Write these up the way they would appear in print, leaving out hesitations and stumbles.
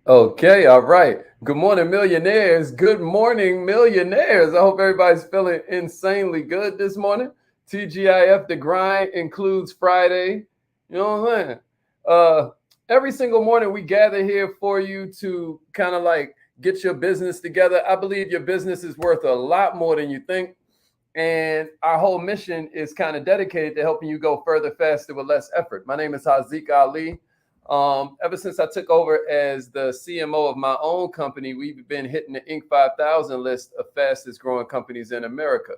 Okay, all right. Good morning, millionaires. Good morning, millionaires. I hope everybody's feeling insanely good this morning. TGIF, the grind includes Friday. You know what I'm saying? Uh, every single morning we gather here for you to kind of like get your business together. I believe your business is worth a lot more than you think. And our whole mission is kind of dedicated to helping you go further, faster, with less effort. My name is Haziq Ali. Ever since I took over as the CMO of my own company, we've been hitting the Inc. 5000 list of fastest growing companies in America.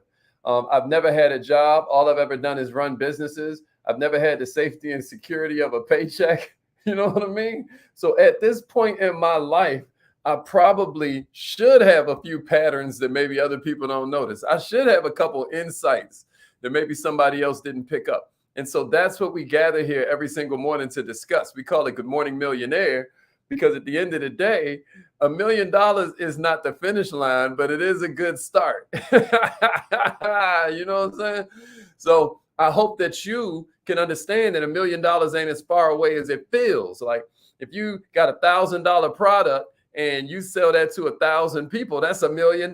I've never had a job. All I've ever done is run businesses. I've never had the safety and security of a paycheck. You know what I mean? So at this point in my life, I probably should have a few patterns that maybe other people don't notice. I should have a couple insights that maybe somebody else didn't pick up. And so that's what we gather here every single morning to discuss. We call it Good Morning Millionaire because at the end of the day, $1 million is not the finish line, but it is a good start. You know what I'm saying? So I hope that you can understand that $1 million ain't as far away as it feels. Like if you got $1,000 product and you sell that to 1,000 people, that's $1 million.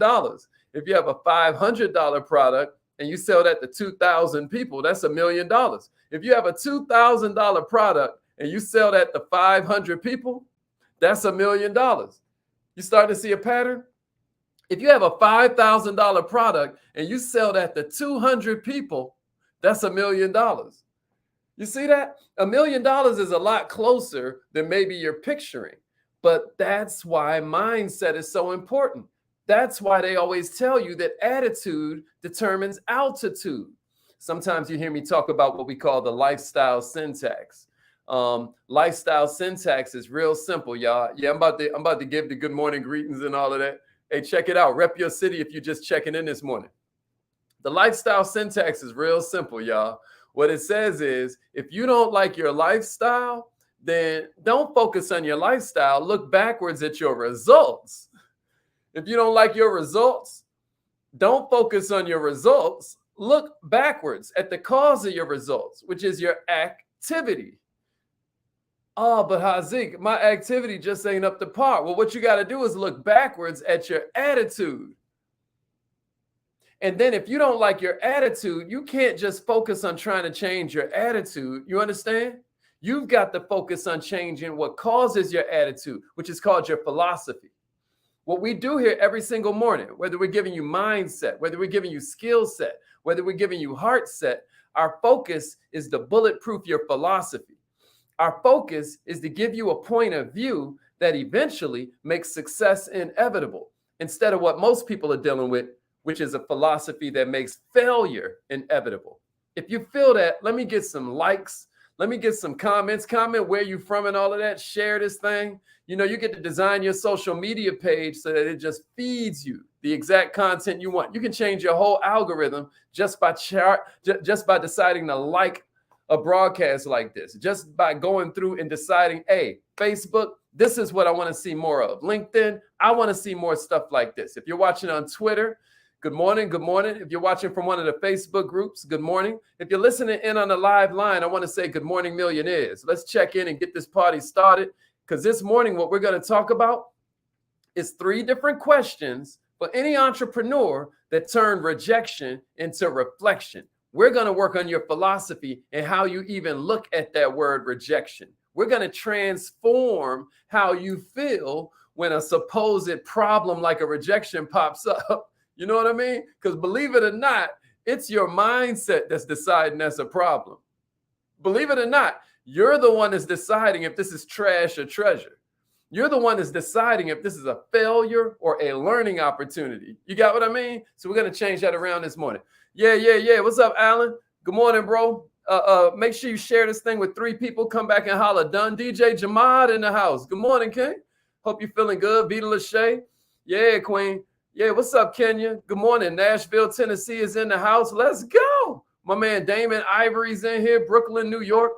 If you have a $500 product and you sell that to 2,000 people, that's $1 million. If you have a $2,000 product and you sell that to 500 people, that's $1 million. You start to see a pattern? If you have a $5,000 product and you sell that to 200 people, that's $1 million. You see that? $1 million is a lot closer than maybe you're picturing. But that's why mindset is so important. That's why they always tell you that attitude determines altitude. Sometimes you hear me talk about what we call the lifestyle syntax. Lifestyle syntax is real simple, y'all. Yeah, I'm about to give the good morning greetings and all of that. Hey, check it out. Rep your city if you're just checking in this morning. The lifestyle syntax is real simple, y'all. What it says is if you don't like your lifestyle, then don't focus on your lifestyle. Look backwards at your results. If you don't like your results, don't focus on your results. Look backwards at the cause of your results, which is your activity. Oh, but Haziq, my activity just ain't up to par. Well, what you got to do is look backwards at your attitude. And then if you don't like your attitude, you can't just focus on trying to change your attitude. You understand? You've got to focus on changing what causes your attitude, which is called your philosophy. What we do here every single morning, whether we're giving you mindset, whether we're giving you skill set, whether we're giving you heart set, our focus is to bulletproof your philosophy. Our focus is to give you a point of view that eventually makes success inevitable instead of what most people are dealing with, which is a philosophy that makes failure inevitable. If you feel that, let me get some likes. Let me get some comments. Comment where you from and all of that. Share this thing. You know, you get to design your social media page so that it just feeds you the exact content you want. You can change your whole algorithm just by deciding to like a broadcast like this, just by going through and deciding, hey, Facebook, this is what I want to see more of. LinkedIn, I want to see more stuff like this. If you're watching on Twitter, good morning. Good morning. If you're watching from one of the Facebook groups, good morning. If you're listening in on the live line, I want to say good morning, millionaires. Let's check in and get this party started because this morning what we're going to talk about is 3 different questions for any entrepreneur that turn rejection into reflection. We're going to work on your philosophy and how you even look at that word rejection. We're going to transform how you feel when a supposed problem like a rejection pops up. You know what I mean? Because believe it or not, it's your mindset that's deciding that's a problem. Believe it or not, you're the one that's deciding if this is trash or treasure. You're the one that's deciding if this is a failure or a learning opportunity. You got what I mean? So we're going to change that around this morning. Yeah. What's up, Alan? Good morning, bro. Make sure you share this thing with 3 people. Come back and holler. Done. DJ Jamad in the house. Good morning, King. Hope you're feeling good. Vita Lachey. Yeah, Queen. Yeah, what's up, Kenya? Good morning. Nashville, Tennessee is in the house. Let's go. My man Damon Ivory's in here. Brooklyn, New York.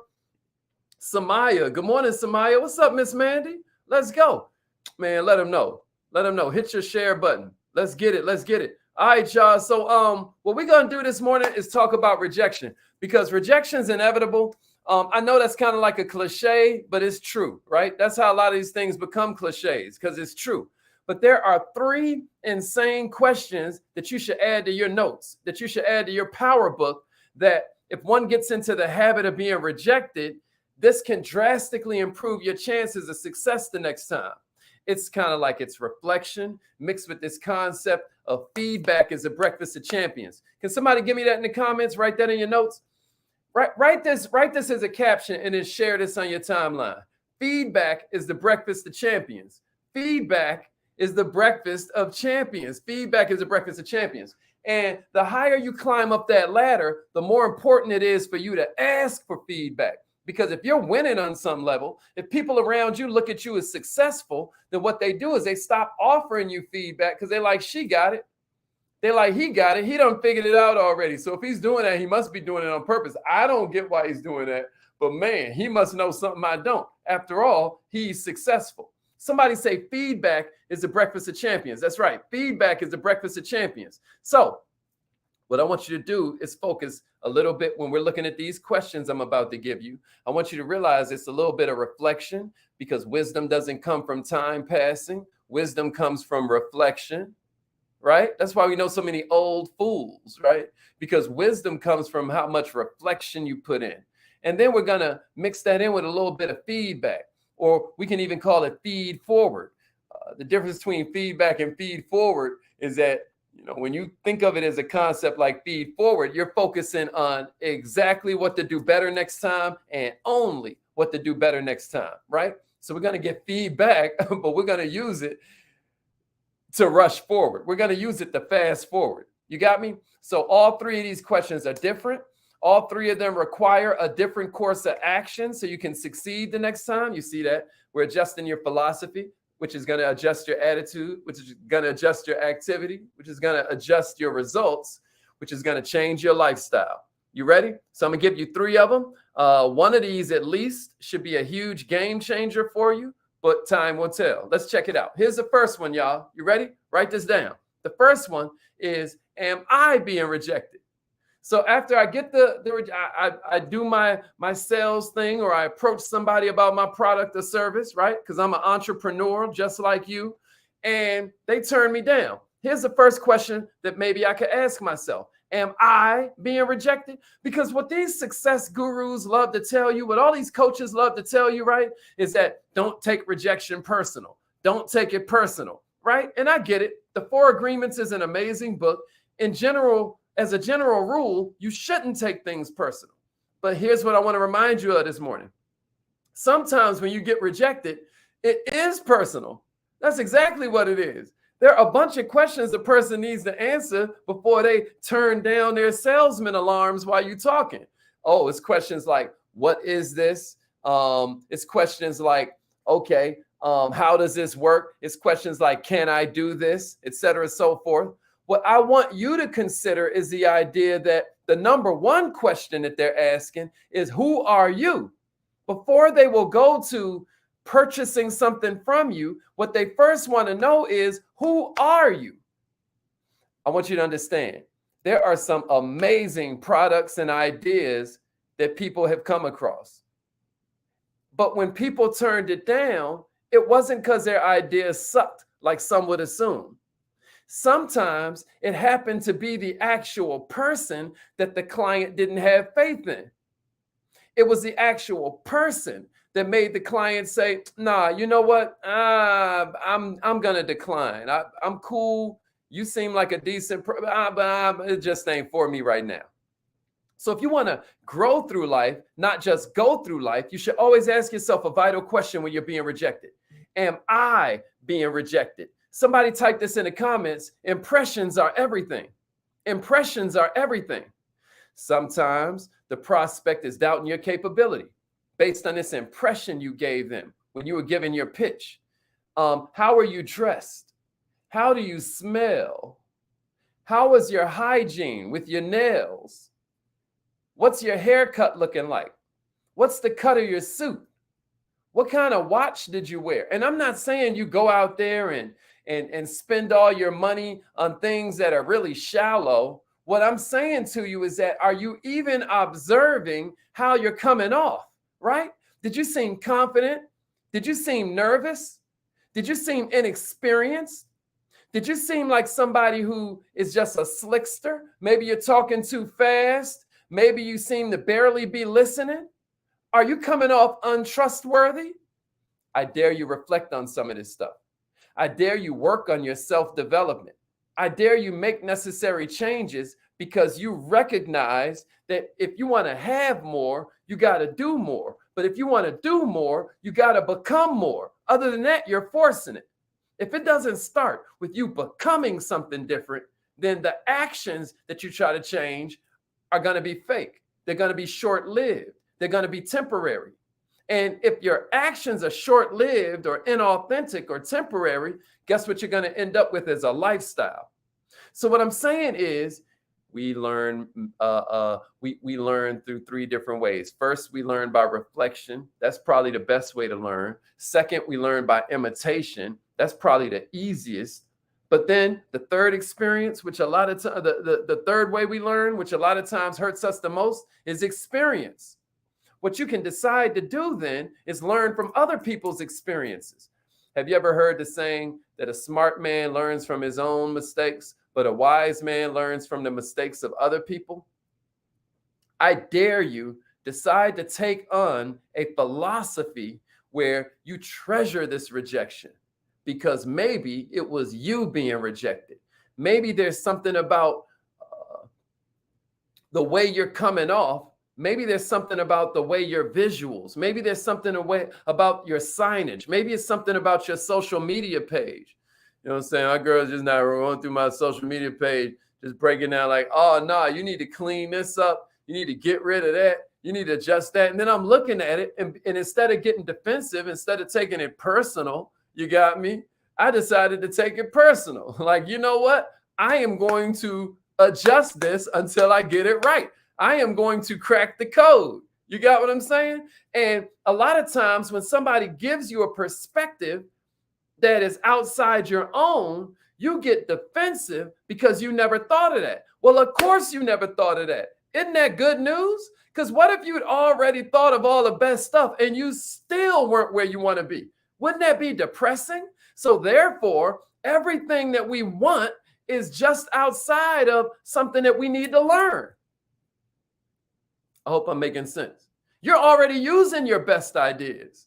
Samaya. Good morning, Samaya. What's up, Miss Mandy? Let's go. Man, let them know. Let them know. Hit your share button. Let's get it. Let's get it. All right, y'all. So what we're going to do this morning is talk about rejection because rejection is inevitable. I know that's kind of like a cliche, but it's true, right? That's how a lot of these things become cliches because it's true. But there are 3 insane questions that you should add to your notes, that you should add to your power book, that if one gets into the habit of being rejected, this can drastically improve your chances of success the next time. It's kind of like it's reflection mixed with this concept of feedback is a breakfast of champions. Can somebody give me that in the comments? Write that in your notes. Write this as a caption and then share this on your timeline. Feedback is the breakfast of champions. Feedback is the breakfast of champions. Feedback is the breakfast of champions. And the higher you climb up that ladder, the more important it is for you to ask for feedback. Because if you're winning on some level, if people around you look at you as successful, then what they do is they stop offering you feedback because they're like, she got it. They're like, he got it. He done figured it out already. So if he's doing that, he must be doing it on purpose. I don't get why he's doing that. But man, he must know something I don't. After all, he's successful. Somebody say feedback is the breakfast of champions. That's right. Feedback is the breakfast of champions. So what I want you to do is focus a little bit when we're looking at these questions I'm about to give you. I want you to realize it's a little bit of reflection because wisdom doesn't come from time passing. Wisdom comes from reflection, right? That's why we know so many old fools, right? Because wisdom comes from how much reflection you put in. And then we're going to mix that in with a little bit of feedback, or we can even call it feed forward. The difference between feedback and feed forward is that, you know, when you think of it as a concept like feed forward, you're focusing on exactly what to do better next time and only what to do better next time, right? So we're going to get feedback, but we're going to use it to rush forward. We're going to use it to fast forward. You got me? So all 3 of these questions are different. All 3 of them require a different course of action so you can succeed the next time. You see that? We're adjusting your philosophy, which is going to adjust your attitude, which is going to adjust your activity, which is going to adjust your results, which is going to change your lifestyle. You ready? So I'm going to give you 3 of them. One of these at least should be a huge game changer for you, but time will tell. Let's check it out. Here's the first one, y'all. You ready? Write this down. The first one is, am I being rejected? So after I get I do my sales thing, or I approach somebody about my product or service, right? Because I'm an entrepreneur just like you, and they turn me down. Here's the first question that maybe I could ask myself. Am I being rejected? Because what these success gurus love to tell you, what all these coaches love to tell you, right, is that don't take rejection personal. Don't take it personal, right? And I get it. The 4 Agreements is an amazing book. In general, as a general rule, you shouldn't take things personal. But here's what I want to remind you of this morning. Sometimes when you get rejected, it is personal. That's exactly what it is. There are a bunch of questions the person needs to answer before they turn down their salesman alarms while you're talking. Oh, it's questions like, what is this? It's questions like, okay, how does this work? It's questions like, can I do this, et cetera, so forth. What I want you to consider is the idea that the number 1 question that they're asking is, who are you? Before they will go to purchasing something from you, what they first want to know is, who are you? I want you to understand, there are some amazing products and ideas that people have come across. But when people turned it down, it wasn't because their ideas sucked, like some would assume. Sometimes it happened to be the actual person that the client didn't have faith in. It was the actual person that made the client say, nah, you know what? I'm going to decline. I'm cool. You seem like a decent, but it just ain't for me right now. So if you want to grow through life, not just go through life, you should always ask yourself a vital question when you're being rejected. Am I being rejected? Somebody type this in the comments. Impressions are everything. Impressions are everything. Sometimes the prospect is doubting your capability based on this impression you gave them when you were giving your pitch. How are you dressed? How do you smell? How is your hygiene with your nails? What's your haircut looking like? What's the cut of your suit? What kind of watch did you wear? And I'm not saying you go out there and spend all your money on things that are really shallow. What I'm saying to you is that, are you even observing how you're coming off, right? Did you seem confident? Did you seem nervous? Did you seem inexperienced? Did you seem like somebody who is just a slickster? Maybe you're talking too fast. Maybe you seem to barely be listening. Are you coming off untrustworthy? I dare you reflect on some of this stuff. I dare you work on your self-development. I dare you make necessary changes, because you recognize that if you want to have more, you got to do more. But if you want to do more, you got to become more. Other than that, you're forcing it. If it doesn't start with you becoming something different, then the actions that you try to change are going to be fake. They're going to be short-lived. They're going to be temporary. And if your actions are short-lived or inauthentic or temporary, guess what you're going to end up with is a lifestyle. So what I'm saying is, we learn we learn through three different ways. First, we learn by reflection. That's probably the best way to learn. Second, we learn by imitation. That's probably the easiest. But then the third experience, which a lot of times, the third way we learn, which a lot of times hurts us the most, is experience. What you can decide to do then is learn from other people's experiences. Have you ever heard the saying that a smart man learns from his own mistakes, but a wise man learns from the mistakes of other people? I dare you decide to take on a philosophy where you treasure this rejection, because maybe it was you being rejected. Maybe there's something about the way you're coming off. Maybe there's something about the way your visuals. Maybe there's something about your signage. Maybe it's something about your social media page. You know what I'm saying? Our girls just now going through my social media page, just breaking down like, oh, no, you need to clean this up. You need to get rid of that. You need to adjust that. And then I'm looking at it, and instead of getting defensive, instead of taking it personal, you got me, I decided to take it personal. Like, you know what? I am going to adjust this until I get it right. I am going to crack the code. You got what I'm saying? And a lot of times when somebody gives you a perspective that is outside your own, you get defensive because you never thought of that. Well, of course you never thought of that. Isn't that good news? Because what if you'd already thought of all the best stuff and you still weren't where you want to be? Wouldn't that be depressing? So therefore, everything that we want is just outside of something that we need to learn. I hope I'm making sense. You're already using your best ideas.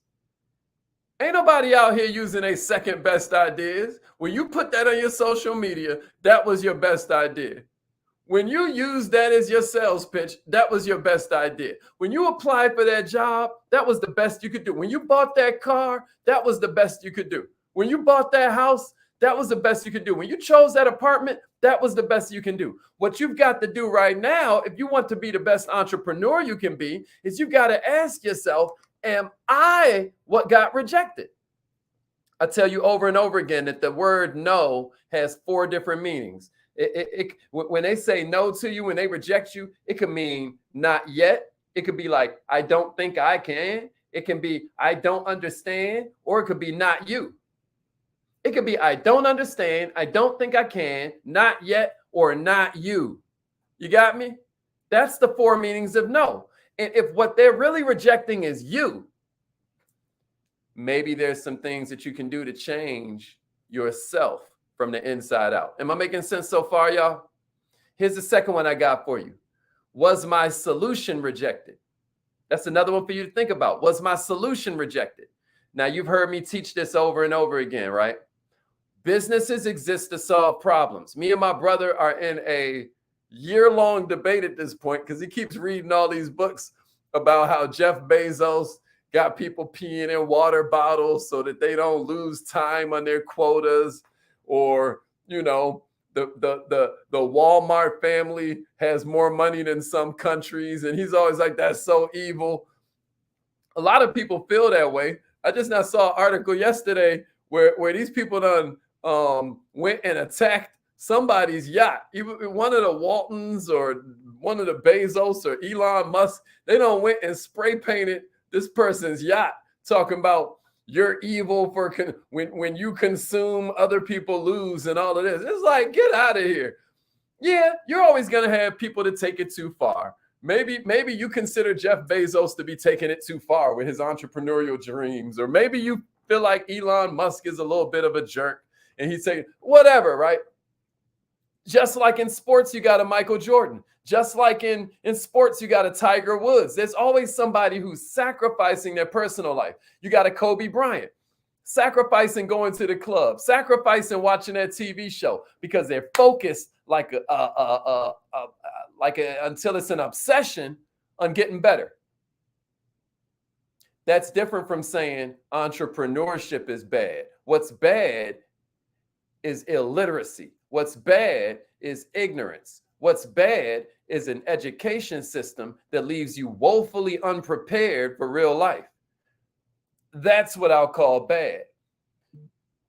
Ain't nobody out here using a second best ideas. When you put that on your social media, that was your best idea. When you use that as your sales pitch, that was your best idea. When you applied for that job, that was the best you could do. When you bought that car, that was the best you could do. When you bought that house, that was the best you could do. When you chose that apartment, that was the best you can do. What you've got to do right now, if you want to be the best entrepreneur you can be, is you've got to ask yourself, am I what got rejected? I tell you over and over again that the word no has 4 different meanings. When they say no to you, when they reject you, it could mean not yet. It could be like, I don't think I can. It can be, I don't understand, or it could be not you. It could be, I don't understand, I don't think I can, not yet, or not you. You got me? That's the 4 meanings of no. And if what they're really rejecting is you, maybe there's some things that you can do to change yourself from the inside out. Am I making sense so far, y'all? Here's the second one I got for you. Was my solution rejected? That's another one for you to think about. Was my solution rejected? Now, you've heard me teach this over and over again, right? Businesses exist to solve problems. Me and my brother are in a year-long debate at this point because he keeps reading all these books about how Jeff Bezos got people peeing in water bottles so that they don't lose time on their quotas, or, you know, the Walmart family has more money than some countries, and he's always like, that's so evil. A lot of people feel that way. I just now saw an article yesterday where these people done went and attacked somebody's yacht. Even one of the Waltons or one of the Bezos or Elon Musk, they done went and spray painted this person's yacht, talking about you're evil for when you consume, other people lose, and all of this. It's like, get out of here. Yeah, you're always going to have people that take it too far. Maybe you consider Jeff Bezos to be taking it too far with his entrepreneurial dreams, or maybe you feel like Elon Musk is a little bit of a jerk and he's saying whatever, right? Just like in sports, you got a Michael Jordan. Just like in sports, you got a Tiger Woods. There's always somebody who's sacrificing their personal life. You got a Kobe Bryant, sacrificing going to the club, sacrificing watching that TV show because they're focused until it's an obsession on getting better. That's different from saying entrepreneurship is bad. What's bad is illiteracy. What's bad is ignorance. What's bad is an education system that leaves you woefully unprepared for real life. That's what I'll call bad.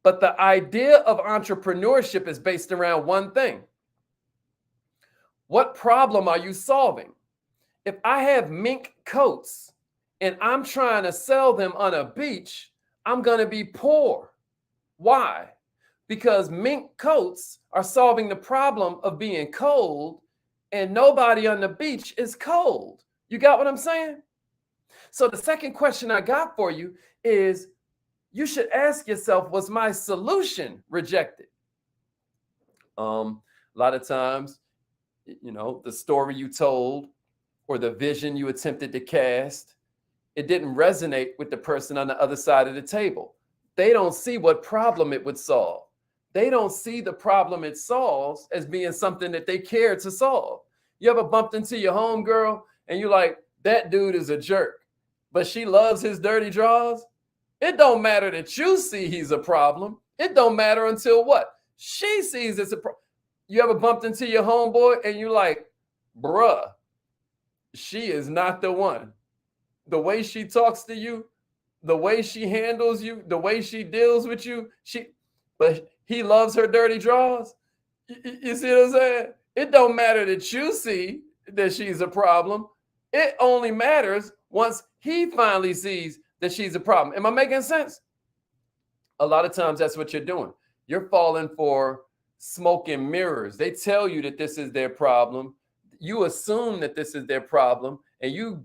But the idea of entrepreneurship is based around one thing. What problem are you solving? If I have mink coats and I'm trying to sell them on a beach, I'm going to be poor. Why? Because mink coats are solving the problem of being cold, and nobody on the beach is cold. You got what I'm saying? So the second question I got for you is, you should ask yourself, was my solution rejected? A lot of times, the story you told or the vision you attempted to cast, it didn't resonate with the person on the other side of the table. They don't see what problem it would solve. They don't see the problem it solves as being something that they care to solve. You ever bumped into your homegirl and you're like, that dude is a jerk, but she loves his dirty drawers? It don't matter that you see he's a problem. It don't matter until what? She sees it's a problem. You ever bumped into your homeboy and you're like, bruh, she is not the one. The way she talks to you, the way she handles you, the way she deals with you, but he loves her dirty drawers. You see what I'm saying? It don't matter that you see that she's a problem. It only matters once he finally sees that she's a problem. Am I making sense? A lot of times that's what you're doing. You're falling for smoke and mirrors. They tell you that this is their problem. You assume that this is their problem, and you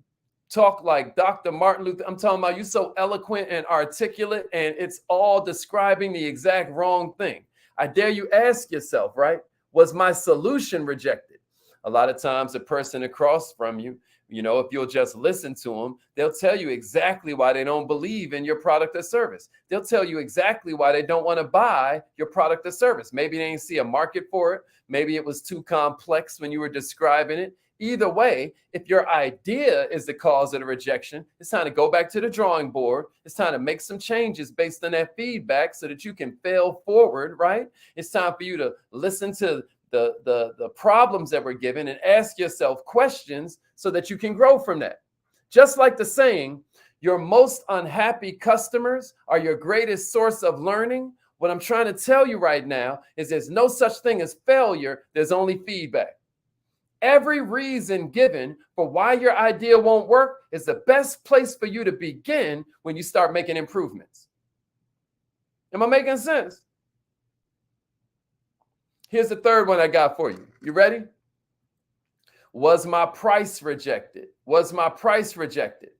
talk like Dr. Martin Luther. I'm talking about you so eloquent and articulate, and it's all describing the exact wrong thing. I dare you ask yourself, right? Was my solution rejected? A lot of times the person across from you, if you'll just listen to them, they'll tell you exactly why they don't believe in your product or service. They'll tell you exactly why they don't want to buy your product or service. Maybe they didn't see a market for it. Maybe it was too complex when you were describing it. Either way, if your idea is the cause of the rejection, it's time to go back to the drawing board. It's time to make some changes based on that feedback so that you can fail forward, right? It's time for you to listen to the problems that were given and ask yourself questions so that you can grow from that. Just like the saying, your most unhappy customers are your greatest source of learning. What I'm trying to tell you right now is there's no such thing as failure. There's only feedback. Every reason given for why your idea won't work is the best place for you to begin when you start making improvements. Am I making sense? Here's the third one I got for you. You ready? Was my price rejected? Was my price rejected?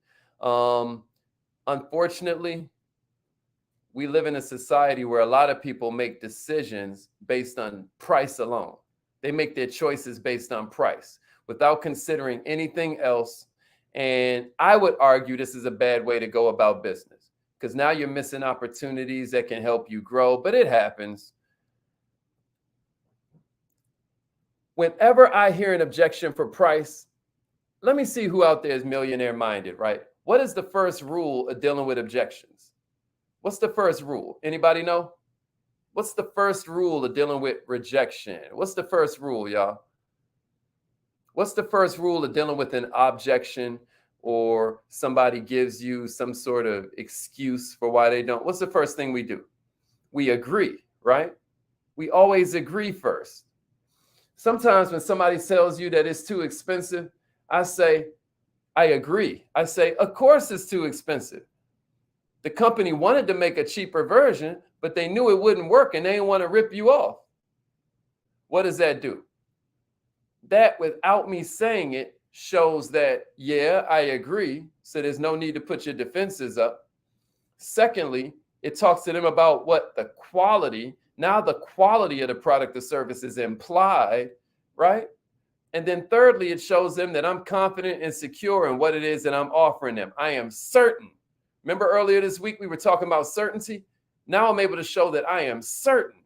Unfortunately, we live in a society where a lot of people make decisions based on price alone. They make their choices based on price without considering anything else. And I would argue this is a bad way to go about business, because now you're missing opportunities that can help you grow, but it happens. Whenever I hear an objection for price, let me see who out there is millionaire minded, right? What is the first rule of dealing with objections? What's the first rule? Anybody know? What's the first rule of dealing with rejection? What's the first rule, y'all? What's the first rule of dealing with an objection, or somebody gives you some sort of excuse for why they don't? What's the first thing we do? We agree, right? We always agree first. Sometimes when somebody tells you that it's too expensive, I say, I agree. I say, of course it's too expensive. The company wanted to make a cheaper version, but they knew it wouldn't work and they didn't want to rip you off. What does that do? that without me saying it shows that, yeah, I agree. So there's no need to put your defenses up. Secondly, it talks to them about what the quality, now the quality of the product or service is implied, right? And then thirdly, it shows them that I'm confident and secure in what it is that I'm offering them. I am certain. Remember earlier this week, we were talking about certainty. Now I'm able to show that I am certain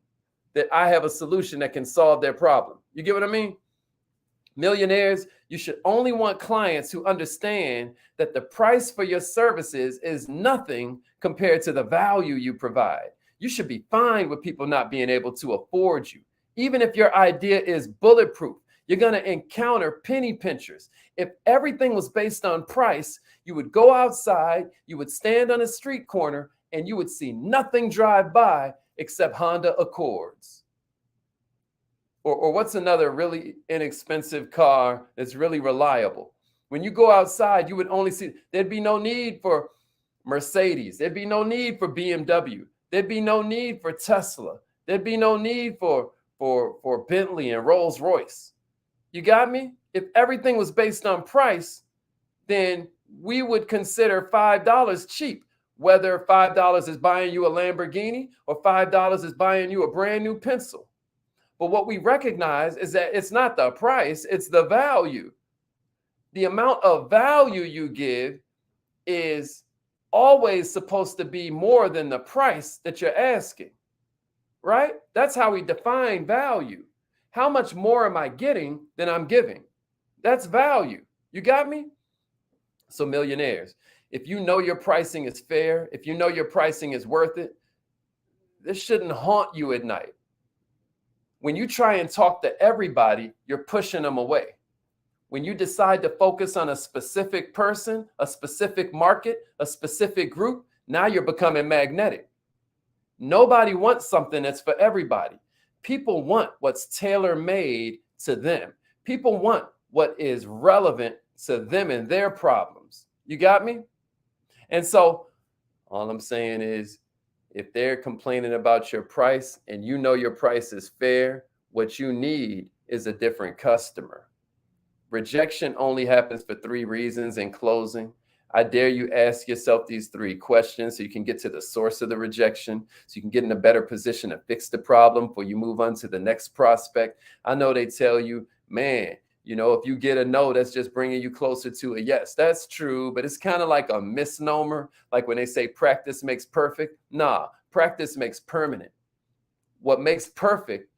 that I have a solution that can solve their problem. You get what I mean? Millionaires, you should only want clients who understand that the price for your services is nothing compared to the value you provide. You should be fine with people not being able to afford you. Even if your idea is bulletproof, you're going to encounter penny pinchers. If everything was based on price, you would go outside, you would stand on a street corner, and you would see nothing drive by except Honda Accords. Or what's another really inexpensive car that's really reliable? When you go outside, you would only see, there'd be no need for Mercedes. There'd be no need for BMW. There'd be no need for Tesla. There'd be no need for Bentley and Rolls Royce. You got me? If everything was based on price, then we would consider $5 cheap, whether $5 is buying you a Lamborghini or $5 is buying you a brand new pencil. But what we recognize is that it's not the price, it's the value. The amount of value you give is always supposed to be more than the price that you're asking, right? That's how we define value. How much more am I getting than I'm giving? That's value. You got me? So millionaires, if you know your pricing is fair, if you know your pricing is worth it, this shouldn't haunt you at night. When you try and talk to everybody, you're pushing them away. When you decide to focus on a specific person, a specific market, a specific group, now you're becoming magnetic. Nobody wants something that's for everybody. People want what's tailor-made to them. People want what is relevant to them and their problems. You got me? And so all I'm saying is, if they're complaining about your price and you know your price is fair, what you need is a different customer. Rejection only happens for 3 reasons. In closing, I dare you ask yourself these 3 questions so you can get to the source of the rejection, so you can get in a better position to fix the problem before you move on to the next prospect. I know they tell you, man, you know, if you get a no, that's just bringing you closer to a yes. That's true, but it's kind of like a misnomer. Like when they say practice makes perfect. Nah, practice makes permanent. What makes perfect,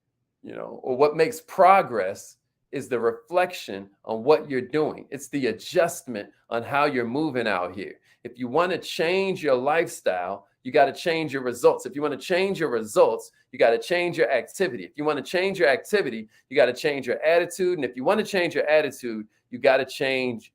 you know, or what makes progress is the reflection on what you're doing. It's the adjustment on how you're moving out here. If you want to change your lifestyle, you got to change your results. If you want to change your results, you got to change your activity. If you want to change your activity, you got to change your attitude. And if you want to change your attitude, you got to change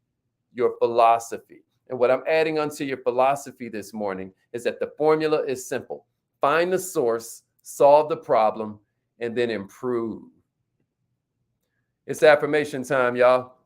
your philosophy. And what I'm adding onto your philosophy this morning is that the formula is simple. Find the source, solve the problem, and then improve. It's affirmation time, y'all.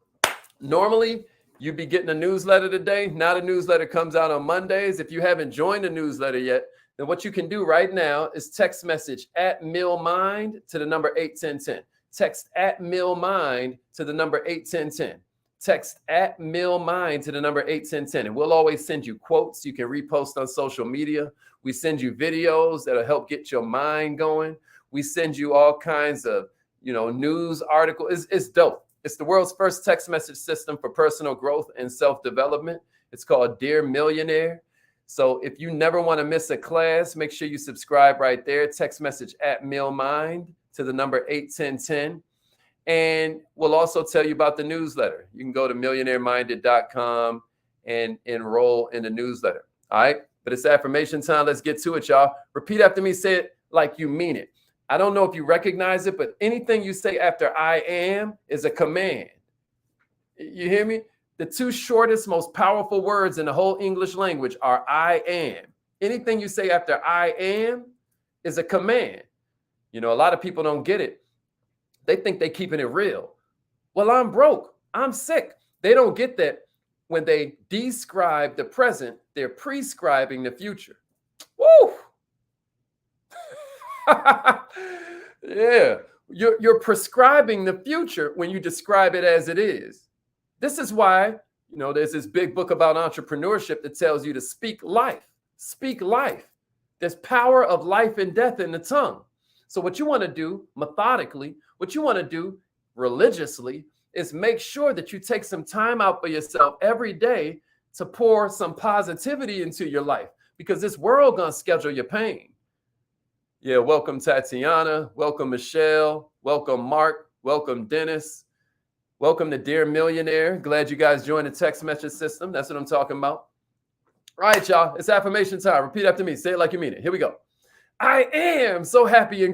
Normally, you'd be getting a newsletter today. Now the newsletter comes out on Mondays. If you haven't joined the newsletter yet, then what you can do right now is text message @MillMind to the number 81010. Text @MillMind to the number 81010. Text @MillMind to the number 81010. And we'll always send you quotes you can repost on social media. We send you videos that'll help get your mind going. We send you all kinds of, news articles. It's dope. It's the world's first text message system for personal growth and self-development. It's called Dear Millionaire. So if you never want to miss a class, make sure you subscribe right there. Text message @MillMind to the number 81010. And we'll also tell you about the newsletter. You can go to millionaireminded.com and enroll in the newsletter. All right. But it's affirmation time. Let's get to it, y'all. Repeat after me. Say it like you mean it. I don't know if you recognize it, but anything you say after I am is a command. You hear me? The 2 shortest, most powerful words in the whole English language are I am. Anything you say after I am is a command. A lot of people don't get it. They think they're keeping it real. Well, I'm broke. I'm sick. They don't get that when they describe the present, they're prescribing the future. Woo! Yeah. You're prescribing the future when you describe it as it is. This is why, there's this big book about entrepreneurship that tells you to speak life. Speak life. There's power of life and death in the tongue. So what you want to do methodically, what you want to do religiously, is make sure that you take some time out for yourself every day to pour some positivity into your life, because this world gonna schedule your pain. Yeah, welcome Tatiana, welcome Michelle, welcome Mark, welcome Dennis, welcome to Dear Millionaire. Glad you guys joined the text message system. That's what I'm talking about. All right, y'all, it's affirmation time. Repeat after me. Say it like you mean it. Here we go. I am so happy and